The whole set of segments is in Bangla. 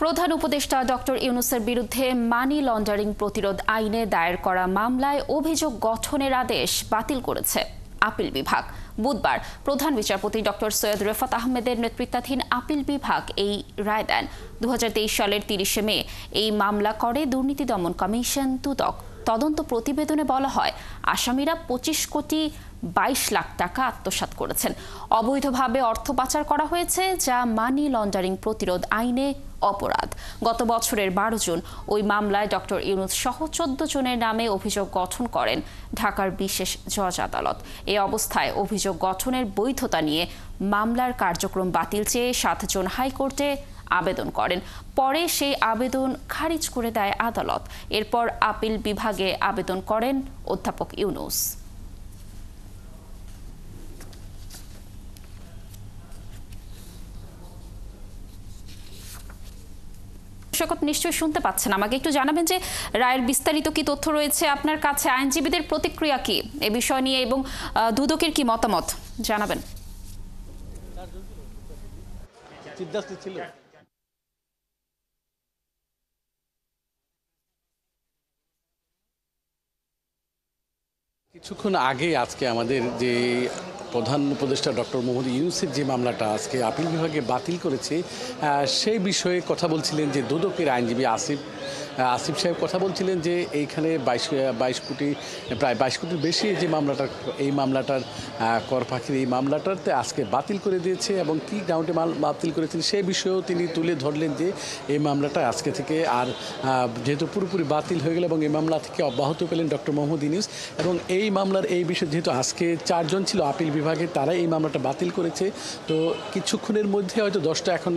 প্রধান উপদেষ্টা ডক্টর ইউনূসের বিরুদ্ধে মানি লন্ডারিং প্রতিরোধ আইনে দায়ের করা মামলায় অভিযোগ গঠনের আদেশ বাতিল করেছে আপিল বিভাগ। বুধবার প্রধান বিচারপতি ডক্টর সৈয়দ রেফাত আহমেদের নেতৃত্বাধীন আপিল বিভাগ এই রায় দেন। 2023 সালের 30 মে এই মামলা করে দুর্নীতি দমন কমিশন দুদক। তদন্ত প্রতিবেদনে বলা হয়, আসামিরা 25 কোটি 22 লাখ টাকা আত্মসাৎ করেছেন। অবৈধভাবে অর্থ পাচার করা হয়েছে, যা মানি লন্ডারিং প্রতিরোধ আইনে অপরাধ। গত বছরের 12 জুন ওই মামলায় ডক্টর ইউনূস সহ 14 জনের নামে অভিযোগ গঠন করেন ঢাকার বিশেষ জজ আদালত। এই অবস্থায় অভিযোগ গঠনের বৈধতা নিয়ে মামলার কার্যক্রম বাতিল চেয়ে 7 জন হাইকোর্টে আবেদন করেন। পরে সেই আবেদন খারিজ করে দেয় আদালত। এরপর আপিল বিভাগে আবেদন করেন অধ্যাপক ইউনূস। নিশ্চয়ই শুনতে পাচ্ছেন, আমাকে একটু জানাবেন যে রায়ের বিস্তারিত কি তথ্য রয়েছে আপনার কাছে, আইনজীবীদের প্রতিক্রিয়া কি এ বিষয় নিয়ে এবং দুদকের কি মতামত জানাবেন। কিছুক্ষণ আগে আজকে আমাদের যে প্রধান উপদেষ্টা ডক্টর মোহাম্মদ ইউনূসের যে মামলাটা আজকে আপিল বিভাগে বাতিল করেছে, সেই বিষয়ে কথা বলছিলেন যে দুদকের আইনজীবী আসিফ সাহেব কথা বলছিলেন যে এইখানে 22 কোটি প্রায় 22 কোটির বেশি যে এই মামলাটার কর ফাঁকির এই মামলাটাতে আজকে বাতিল করে দিয়েছে এবং কী গ্রাউন্ডে বাতিল করেছেন সেই বিষয়েও তিনি তুলে ধরলেন যে এই মামলাটা আজকে থেকে আর যেহেতু পুরোপুরি বাতিল হয়ে গেল এবং এই মামলা থেকে অব্যাহত পেলেন ডক্টর মোহাম্মদ ইউনূস। এবং এই মামলার এই বিষয়ে যেহেতু আজকে 4 জন ছিল আপিল বিভাগে, তারা এই মামলাটা বাতিল করেছে। তো কিছুক্ষণের মধ্যে হয়তো 10টা এখন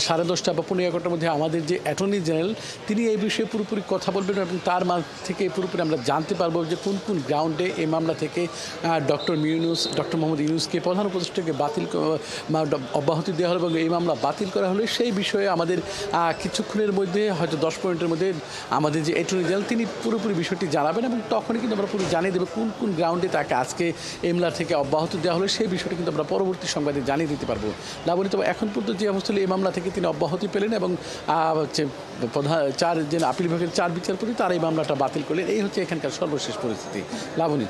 10:30 বা 11:15টার মধ্যে আমাদের যে অ্যাটর্নি জেনারেল তিনি এই বিষয়ে পুরোপুরি কথা বলবেন এবং তার থেকে পুরোপুরি আমরা জানতে পারবো যে কোন কোন গ্রাউন্ডে এই মামলা থেকে ডক্টর মোহাম্মদ ইউনূসকে প্রধান উপদেষ্টাকে অব্যাহতি দেওয়া হলো এবং এই মামলা বাতিল করা হলে সেই বিষয়ে আমাদের কিছুক্ষণের মধ্যে হয়তো 10 মিনিটের মধ্যে আমাদের যে অ্যাটর্নি জেনারেল তিনি পুরোপুরি বিষয়টি জানাবেন এবং তখনই কিন্তু আমরা পুরো জানিয়ে দেবো কোন কোন গ্রাউন্ডে তাকে আজকে এই মামলা থেকে অব্যাহতি দেওয়া হলো সেই বিষয়টি কিন্তু আমরা পরবর্তী সংবাদে জানিয়ে দিতে পারবো। লাবণী, তবে এখন পর্যন্ত যে অবস্থা এই মামলা থেকে তিনি অব্যাহতি পেলেন এবং হচ্ছে প্রধান 4 যে আপিল বিভাগের 4 বিচারপতি তারা এই মামলাটা বাতিল করলেন। এই হচ্ছে এখানকার সর্বশেষ পরিস্থিতি। লাবণী,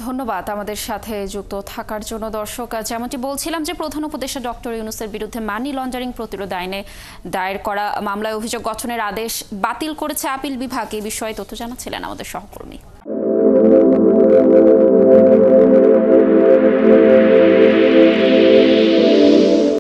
ধন্যবাদ আমাদের সাথে যুক্ত থাকার জন্য। দর্শক, যেমনটি বলছিলাম যে প্রধান উপদেষ্টা ডক্টর ইউনূসের বিরুদ্ধে মানি লন্ডারিং প্রতিরোধ আইনে দায়ের করা মামলায় অভিযোগ গঠনের আদেশ বাতিল করেছে আপিল বিভাগ। এই বিষয়ে তথ্য জানাচ্ছিলেন আমাদের সহকর্মী।